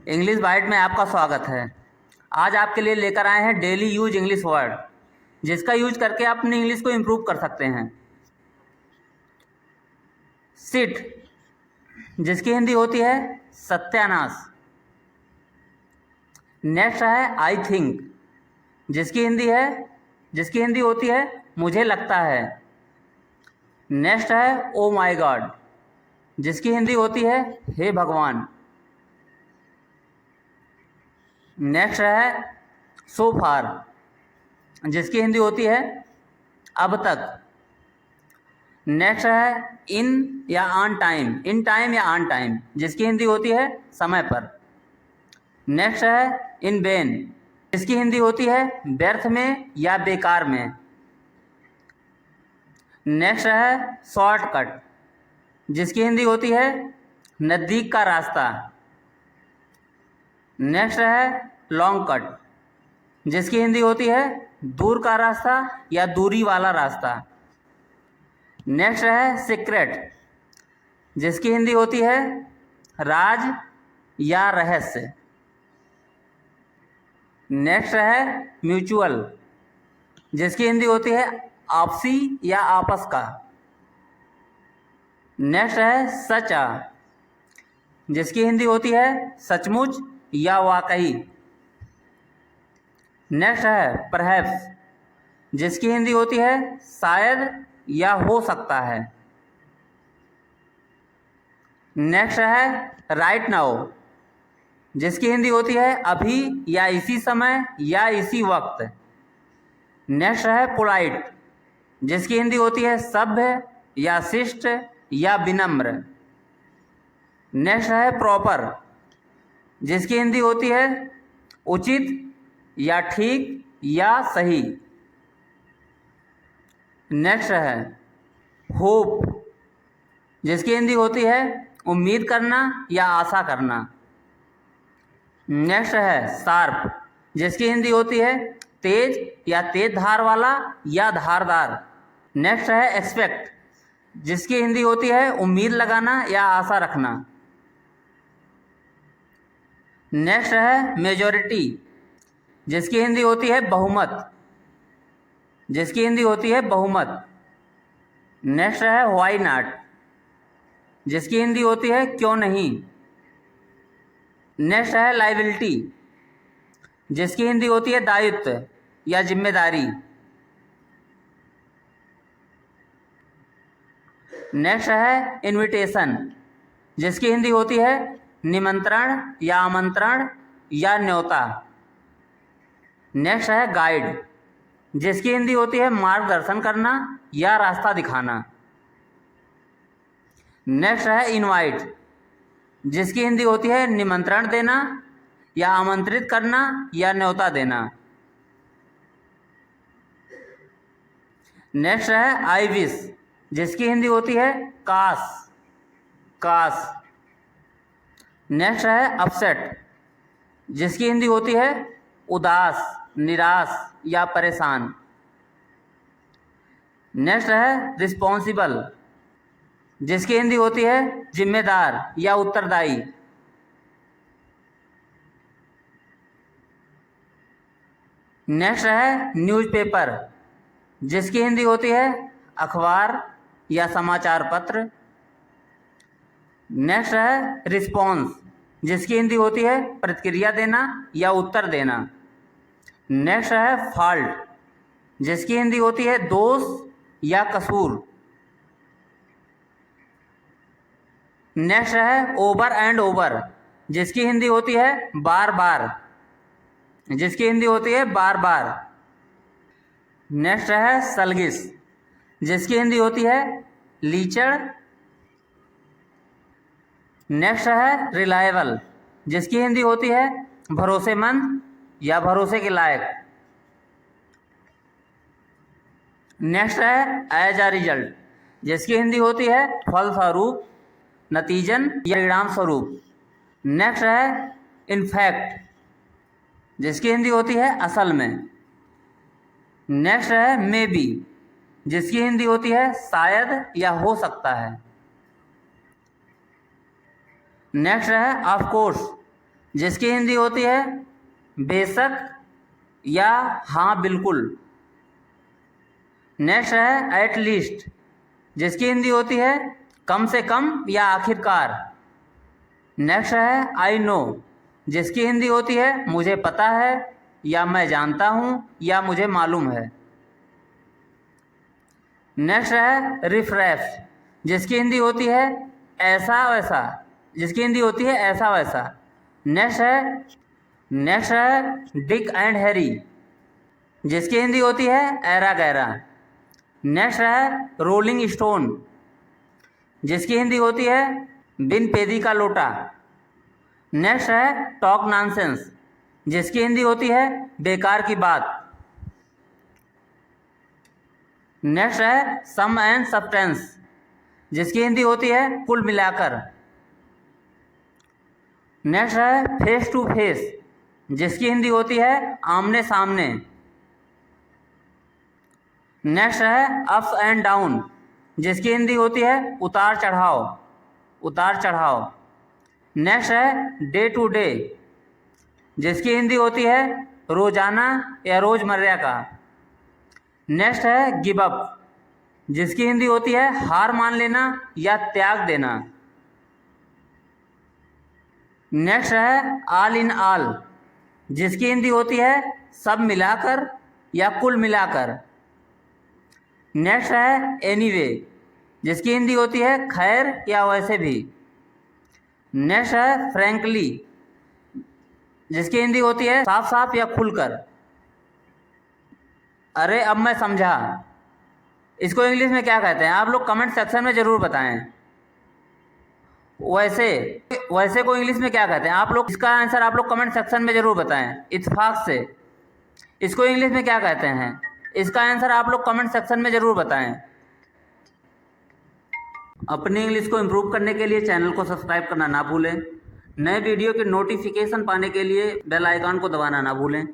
English bite में आपका स्वागत है। आज आपके लिए लेकर आए हैं डेली यूज इंग्लिश वर्ड, जिसका यूज करके आप अपनी इंग्लिश को इम्प्रूव कर सकते हैं। सिट, जिसकी हिंदी होती है सत्यानाश। नेक्स्ट है आई थिंक, जिसकी हिंदी होती है मुझे लगता है। नेक्स्ट है ओ माय गॉड, जिसकी हिंदी होती है हे भगवान। नेक्स्ट है सो फार, जिसकी हिंदी होती है अब तक। नेक्स्ट है इन या ऑन टाइम, इन टाइम या ऑन टाइम, जिसकी हिंदी होती है समय पर। नेक्स्ट है इन वेन, जिसकी हिंदी होती है व्यर्थ में या बेकार में। नेक्स्ट है शॉर्टकट, जिसकी हिंदी होती है नज़दीक का रास्ता। नेक्स्ट है लॉन्ग कट, जिसकी हिंदी होती है दूर का रास्ता या दूरी वाला रास्ता। नेक्स्ट है सीक्रेट, जिसकी हिंदी होती है राज या रहस्य। नेक्स्ट है म्यूचुअल, जिसकी हिंदी होती है आपसी या आपस का। नेक्स्ट है सचा, जिसकी हिंदी होती है सचमुच या वाकई। नेक्स्ट है परहैप्स, जिसकी हिंदी होती है शायद या हो सकता है। नेक्स्ट है राइट नाउ, जिसकी हिंदी होती है अभी या इसी समय या इसी वक्त। नेक्स्ट है पोलाइट, जिसकी हिंदी होती है सभ्य या शिष्ट या विनम्र। नेक्स्ट है प्रॉपर, जिसकी हिंदी होती है उचित या ठीक या सही। नेक्स्ट है होप, जिसकी हिंदी होती है उम्मीद करना या आशा करना। नेक्स्ट है शार्प, जिसकी हिंदी होती है तेज या तेज धार वाला या धारदार। नेक्स्ट है एक्सपेक्ट, जिसकी हिंदी होती है उम्मीद लगाना या आशा रखना। नेक्स्ट है मेजॉरिटी, जिसकी हिंदी होती है बहुमत, जिसकी हिंदी होती है बहुमत। नेक्स्ट है व्हाई नॉट, जिसकी हिंदी होती है क्यों नहीं। नेक्स्ट है लाइबिलिटी, जिसकी हिंदी होती है दायित्व या जिम्मेदारी। नेक्स्ट है इनविटेशन, जिसकी हिंदी होती है निमंत्रण या आमंत्रण या न्योता। नेक्स्ट है गाइड, जिसकी हिंदी होती है मार्गदर्शन करना या रास्ता दिखाना। नेक्स्ट है इनवाइट, जिसकी हिंदी होती है निमंत्रण देना या आमंत्रित करना या न्योता देना। नेक्स्ट है आई विश, जिसकी हिंदी होती है काश, काश। नेक्स्ट है अपसेट, जिसकी हिंदी होती है उदास, निराश या परेशान। नेक्स्ट है रिस्पॉन्सिबल, जिसकी हिंदी होती है जिम्मेदार या उत्तरदायी। नेक्स्ट है न्यूज़पेपर, जिसकी हिंदी होती है अखबार या समाचार पत्र। नेक्स्ट है रिस्पॉन्स, जिसकी हिंदी होती है प्रतिक्रिया देना या उत्तर देना। नेक्स्ट है फॉल्ट, जिसकी हिंदी होती है दोष या कसूर। नेक्स्ट है ओवर एंड ओवर, जिसकी हिंदी होती है बार बार, जिसकी हिंदी होती है बार बार। नेक्स्ट है सलगिस, जिसकी हिंदी होती है लीचड़। नेक्स्ट है रिलायबल, जिसकी हिंदी होती है भरोसेमंद या भरोसे के लायक। नेक्स्ट है एज अ रिजल्ट, जिसकी हिंदी होती है फलस्वरूप, नतीजन या परिणाम स्वरूप। नेक्स्ट है इनफैक्ट, जिसकी हिंदी होती है असल में। नेक्स्ट है मे बी, जिसकी हिंदी होती है शायद या हो सकता है। नेक्स्ट है ऑफ कोर्स, जिसकी हिंदी होती है बेशक या हाँ बिल्कुल। नेक्स्ट है एट लीस्ट, जिसकी हिंदी होती है कम से कम या आखिरकार। नेक्स्ट है आई नो, जिसकी हिंदी होती है मुझे पता है या मैं जानता हूँ या मुझे मालूम है। नेक्स्ट है रिफ्रेश, जिसकी हिंदी होती है ऐसा वैसा, जिसकी हिंदी होती है ऐसा वैसा। नेक्स्ट है डिक एंड हैरी, जिसकी हिंदी होती है ऐरा गैरा। नेक्स्ट है रोलिंग स्टोन, जिसकी हिंदी होती है बिन पेदी का लोटा। नेक्स्ट है टॉक नॉनसेंस, जिसकी हिंदी होती है बेकार की बात। नेक्स्ट है सम एंड सब्सटेंस, जिसकी हिंदी होती है कुल मिलाकर। नेक्स्ट है फेस टू फेस, जिसकी हिंदी होती है आमने सामने। नेक्स्ट है अप्स एंड डाउन, जिसकी हिंदी होती है उतार चढ़ाव, उतार चढ़ाव। नेक्स्ट है डे टू डे, जिसकी हिंदी होती है रोजाना या रोजमर्रा का। नेक्स्ट है गिव अप, जिसकी हिंदी होती है हार मान लेना या त्याग देना। नेक्स्ट है ऑल इन ऑल, जिसकी हिंदी होती है सब मिलाकर या कुल मिलाकर। नेक्स्ट है एनीवे, जिसकी हिंदी होती है खैर या वैसे भी। नेक्स्ट है फ्रैंकली, जिसकी हिंदी होती है साफ साफ या खुलकर। अरे अब मैं समझा, इसको इंग्लिश में क्या कहते हैं आप लोग कमेंट सेक्शन में ज़रूर बताएं। वैसे को इंग्लिश में क्या कहते हैं आप लोग, इसका आंसर आप लोग कमेंट सेक्शन में ज़रूर बताएं इत्तेफाक से। इसको इंग्लिश में क्या कहते हैं, इसका आंसर आप लोग कमेंट सेक्शन में ज़रूर बताएं। अपनी इंग्लिश को इम्प्रूव करने के लिए चैनल को सब्सक्राइब करना ना भूलें। नए वीडियो के नोटिफिकेशन पाने के लिए बेल आइकन को दबाना ना भूलें।